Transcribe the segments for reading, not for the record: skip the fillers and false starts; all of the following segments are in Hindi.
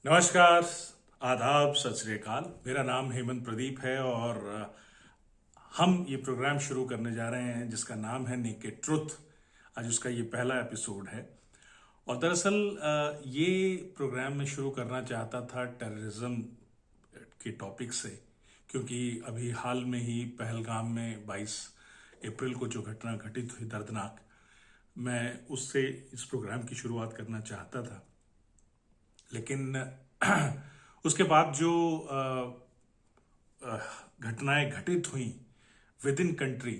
नमस्कार, आदाब, सत श्री अकाल। मेरा नाम हेमंत प्रदीप है और हम ये प्रोग्राम शुरू करने जा रहे हैं जिसका नाम है नेकेड ट्रुथ। आज उसका ये पहला एपिसोड है और दरअसल ये प्रोग्राम मैं शुरू करना चाहता था टेररिज्म के टॉपिक से, क्योंकि अभी हाल में ही पहलगाम में 22 अप्रैल को जो घटना घटित हुई दर्दनाक, मैं उससे इस प्रोग्राम की शुरुआत करना चाहता था। लेकिन उसके बाद जो घटनाएं घटित हुई विद इन कंट्री,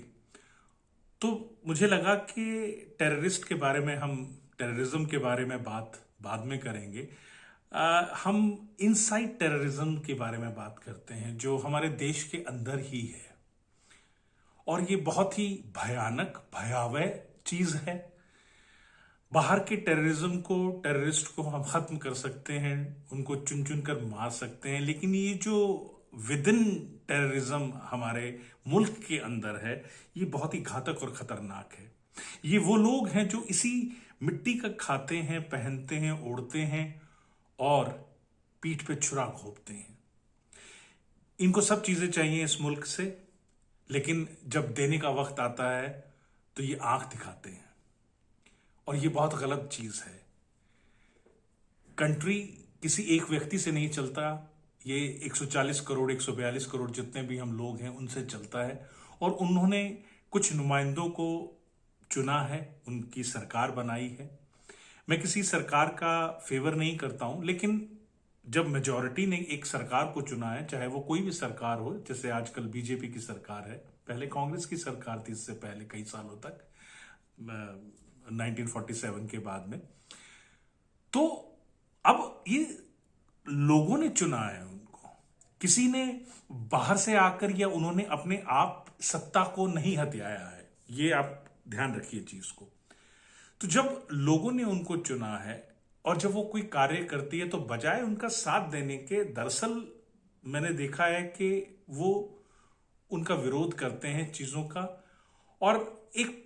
तो मुझे लगा कि टेररिस्ट के बारे में हम टेररिज्म के बारे में बात बाद में करेंगे। हम इनसाइड टेररिज्म के बारे में बात करते हैं जो हमारे देश के अंदर ही है और ये बहुत ही भयानक भयावह चीज है। बाहर के टेररिज्म को, टेररिस्ट को हम खत्म कर सकते हैं, उनको चुन चुन कर मार सकते हैं, लेकिन ये जो विद इन टेररिज्म हमारे मुल्क के अंदर है, ये बहुत ही घातक और खतरनाक है। ये वो लोग हैं जो इसी मिट्टी का खाते हैं, पहनते हैं, ओढ़ते हैं और पीठ पे छुरा घोंपते हैं। इनको सब चीजें चाहिए इस मुल्क से, लेकिन जब देने का वक्त आता है तो ये आंख दिखाते हैं और ये बहुत गलत चीज है। कंट्री किसी एक व्यक्ति से नहीं चलता, ये 140 करोड़ 142 करोड़ जितने भी हम लोग हैं उनसे चलता है और उन्होंने कुछ नुमाइंदों को चुना है, उनकी सरकार बनाई है। मैं किसी सरकार का फेवर नहीं करता हूं, लेकिन जब मेजॉरिटी ने एक सरकार को चुना है, चाहे वो कोई भी सरकार हो, जैसे आजकल बीजेपी की सरकार है, पहले कांग्रेस की सरकार थी इससे पहले कई सालों तक, 1947 के बाद में, तो अब ये लोगों ने चुना है उनको। किसी ने बाहर से आकर या उन्होंने अपने आप सत्ता को नहीं हथियाया है, ये आप ध्यान रखिए चीज को। तो जब लोगों ने उनको चुना है और जब वो कोई कार्य करती है तो बजाय उनका साथ देने के, दरअसल मैंने देखा है कि वो उनका विरोध करते हैं चीजों का और एक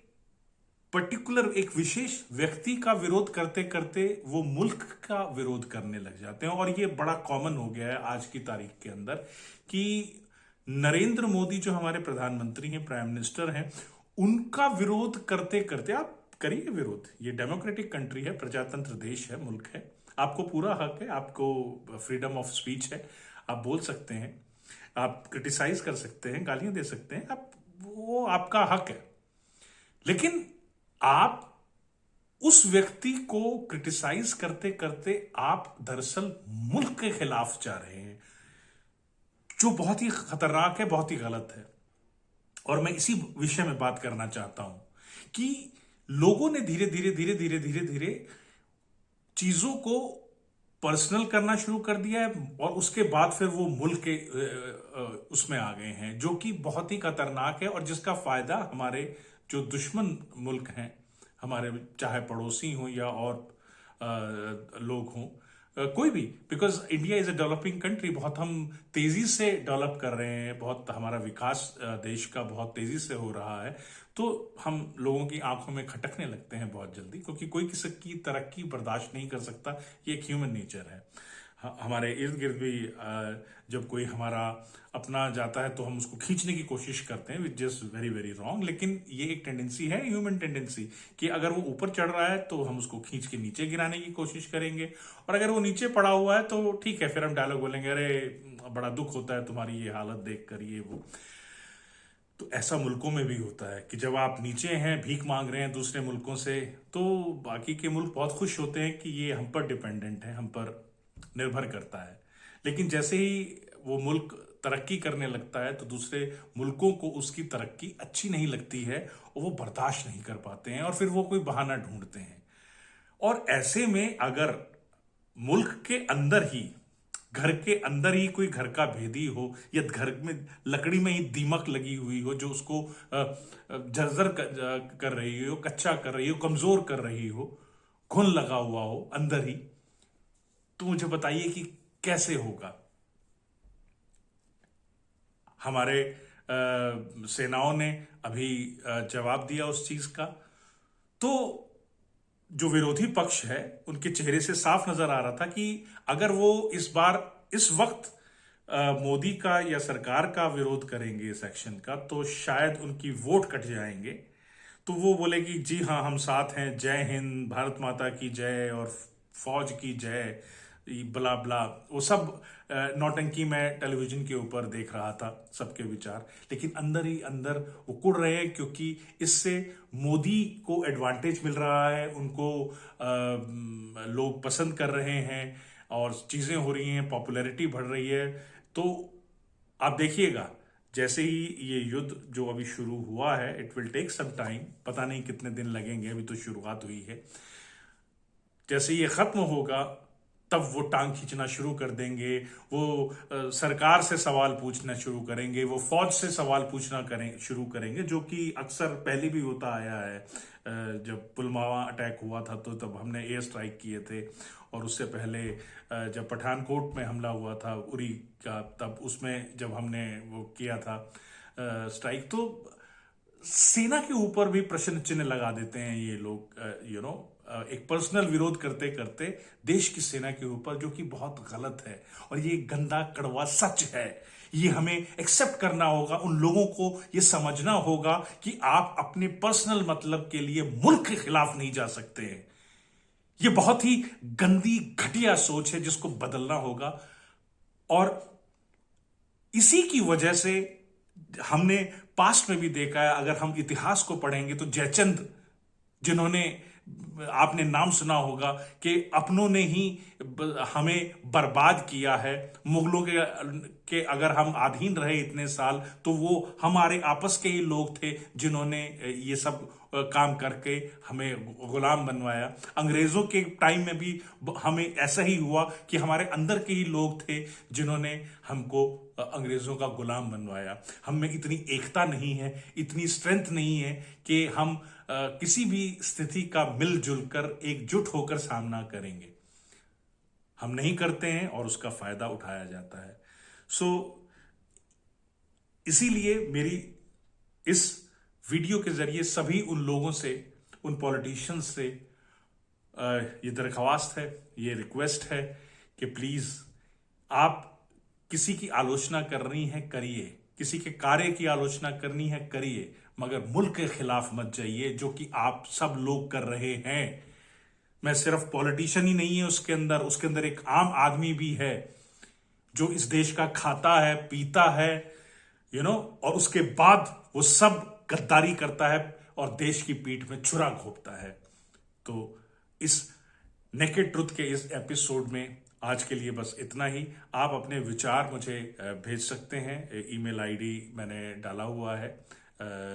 पर्टिकुलर एक विशेष व्यक्ति का विरोध करते करते वो मुल्क का विरोध करने लग जाते हैं। और ये बड़ा कॉमन हो गया है आज की तारीख के अंदर कि नरेंद्र मोदी जो हमारे प्रधानमंत्री हैं, प्राइम मिनिस्टर हैं, उनका विरोध करते करते, आप करिए विरोध, ये डेमोक्रेटिक कंट्री है, प्रजातंत्र देश है, मुल्क है, आपको पूरा हक है, आपको फ्रीडम ऑफ स्पीच है, आप बोल सकते हैं, आप क्रिटिसाइज कर सकते हैं, गालियां दे सकते हैं, आप, वो आपका हक है। लेकिन आप उस व्यक्ति को क्रिटिसाइज करते करते आप दरअसल मुल्क के खिलाफ जा रहे हैं, जो बहुत ही खतरनाक है, बहुत ही गलत है। और मैं इसी विषय में बात करना चाहता हूं कि लोगों ने धीरे धीरे धीरे धीरे धीरे धीरे चीजों को पर्सनल करना शुरू कर दिया है और उसके बाद फिर वो मुल्क के उसमें आ गए हैं, जो कि बहुत ही खतरनाक है और जिसका फायदा हमारे जो दुश्मन मुल्क हैं, हमारे चाहे पड़ोसी हों या और लोग हों, कोई भी, because India is a developing country, बहुत हम तेजी से डेवलप कर रहे हैं, बहुत हमारा विकास देश का बहुत तेजी से हो रहा है, तो हम लोगों की आंखों में खटकने लगते हैं बहुत जल्दी, क्योंकि कोई किसी की तरक्की बर्दाश्त नहीं कर सकता, ये एक ह्यूमन नेचर है। हमारे इर्द गिर्द भी जब कोई हमारा अपना जाता है तो हम उसको खींचने की कोशिश करते हैं, which is very very wrong. लेकिन ये एक टेंडेंसी है, ह्यूमन टेंडेंसी, कि अगर वो ऊपर चढ़ रहा है तो हम उसको खींच के नीचे गिराने की कोशिश करेंगे, और अगर वो नीचे पड़ा हुआ है तो ठीक है, फिर हम डायलॉग बोलेंगे, अरे बड़ा दुख होता है तुम्हारी ये हालत देख कर, ये वो। तो ऐसा मुल्कों में भी होता है कि जब आप नीचे हैं, भीख मांग रहे हैं दूसरे मुल्कों से, तो बाकी के मुल्क बहुत खुश होते हैं कि ये हम पर डिपेंडेंट है, हम पर निर्भर करता है। लेकिन जैसे ही वो मुल्क तरक्की करने लगता है तो दूसरे मुल्कों को उसकी तरक्की अच्छी नहीं लगती है और वो बर्दाश्त नहीं कर पाते हैं और फिर वो कोई बहाना ढूंढते हैं। और ऐसे में अगर मुल्क के अंदर ही, घर के अंदर ही कोई घर का भेदी हो या घर में लकड़ी में ही दीमक लगी हुई हो जो उसको जर्जर कर रही हो, कच्चा कर रही हो, कमजोर कर रही हो, घुन लगा हुआ हो अंदर ही, तो मुझे बताइए कि कैसे होगा। हमारे सेनाओं ने अभी जवाब दिया उस चीज का। तो जो विरोधी पक्ष है उनके चेहरे से साफ नजर आ रहा था कि अगर वो इस बार इस वक्त मोदी का या सरकार का विरोध करेंगे इस एक्शन का, तो शायद उनकी वोट कट जाएंगे। तो वो बोलेगी जी हाँ हम साथ हैं, जय हिंद, भारत माता की जय और फौज की जय, बला बला, वो सब नौटंकी में टेलीविजन के ऊपर देख रहा था सबके विचार। लेकिन अंदर ही अंदर वो कुड़ रहे हैं, क्योंकि इससे मोदी को एडवांटेज मिल रहा है, उनको लोग पसंद कर रहे हैं और चीजें हो रही हैं, पॉपुलैरिटी बढ़ रही है। तो आप देखिएगा, जैसे ही ये युद्ध जो अभी शुरू हुआ है, it will take some time, पता नहीं कितने दिन लगेंगे, अभी तो शुरुआत हुई है। जैसे ये खत्म होगा तब वो टांग खींचना शुरू कर देंगे, वो सरकार से सवाल पूछना शुरू करेंगे, वो फौज से सवाल पूछना शुरू करेंगे, जो कि अक्सर पहले भी होता आया है। जब पुलवामा अटैक हुआ था तो तब हमने एयर स्ट्राइक किए थे, और उससे पहले जब पठानकोट में हमला हुआ था उरी का, तब उसमें जब हमने वो किया था स्ट्राइक, तो सेना के ऊपर भी प्रश्न चिन्ह लगा देते हैं ये लोग, एक पर्सनल विरोध करते करते देश की सेना के ऊपर, जो कि बहुत गलत है और ये गंदा कड़वा सच है। ये हमें एक्सेप्ट करना होगा, उन लोगों को ये समझना होगा कि आप अपने पर्सनल मतलब के लिए मुल्क के खिलाफ नहीं जा सकते हैं। ये बहुत ही गंदी घटिया सोच है जिसको बदलना होगा। और इसी की वजह से हमने पास्ट में भी देखा है, अगर हम इतिहास को पढ़ेंगे तो जयचंद, जिन्होंने, आपने नाम सुना होगा कि अपनों ने ही हमें बर्बाद किया है, मुगलों के अगर हम अधीन रहे इतने साल तो वो हमारे आपस के ही लोग थे जिन्होंने ये सब काम करके हमें गुलाम बनवाया। अंग्रेजों के टाइम में भी हमें ऐसा ही हुआ कि हमारे अंदर के ही लोग थे जिन्होंने हमको अंग्रेजों का गुलाम बनवाया। हम में इतनी एकता नहीं है, इतनी स्ट्रेंथ नहीं है कि हम किसी भी स्थिति का मिलजुल कर एकजुट होकर सामना करेंगे। हम नहीं करते हैं और उसका फायदा उठाया जाता है। इसीलिए मेरी इस वीडियो के जरिए सभी उन लोगों से, उन पॉलिटिशियंस से ये दरख्वास्त है, ये रिक्वेस्ट है कि प्लीज आप किसी की आलोचना करनी है करिए, किसी के कार्य की आलोचना करनी है करिए, मगर मुल्क के खिलाफ मत जाइए, जो कि आप सब लोग कर रहे हैं। मैं सिर्फ पॉलिटिशियन ही नहीं है उसके अंदर एक आम आदमी भी है जो इस देश का खाता है, पीता है, और उसके बाद वो सब गद्दारी करता है और देश की पीठ में छुरा घोंपता है। तो इस नेकेड ट्रुथ के इस एपिसोड में आज के लिए बस इतना ही। आप अपने विचार मुझे भेज सकते हैं, ईमेल आईडी मैंने डाला हुआ है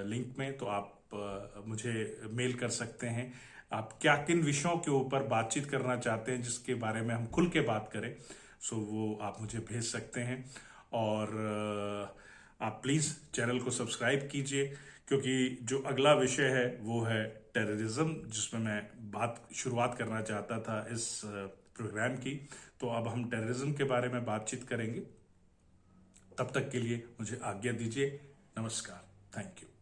लिंक में, तो आप मुझे मेल कर सकते हैं। आप क्या किन विषयों के ऊपर बातचीत करना चाहते हैं जिसके बारे में हम खुल के बात करें, सो वो आप मुझे भेज सकते हैं। और आप प्लीज़ चैनल को सब्सक्राइब कीजिए, क्योंकि जो अगला विषय है वो है टेररिज्म, जिसमें मैं शुरुआत करना चाहता था इस प्रोग्राम की। तो अब हम टेररिज्म के बारे में बातचीत करेंगे। तब तक के लिए मुझे आज्ञा दीजिए। नमस्कार, थैंक यू।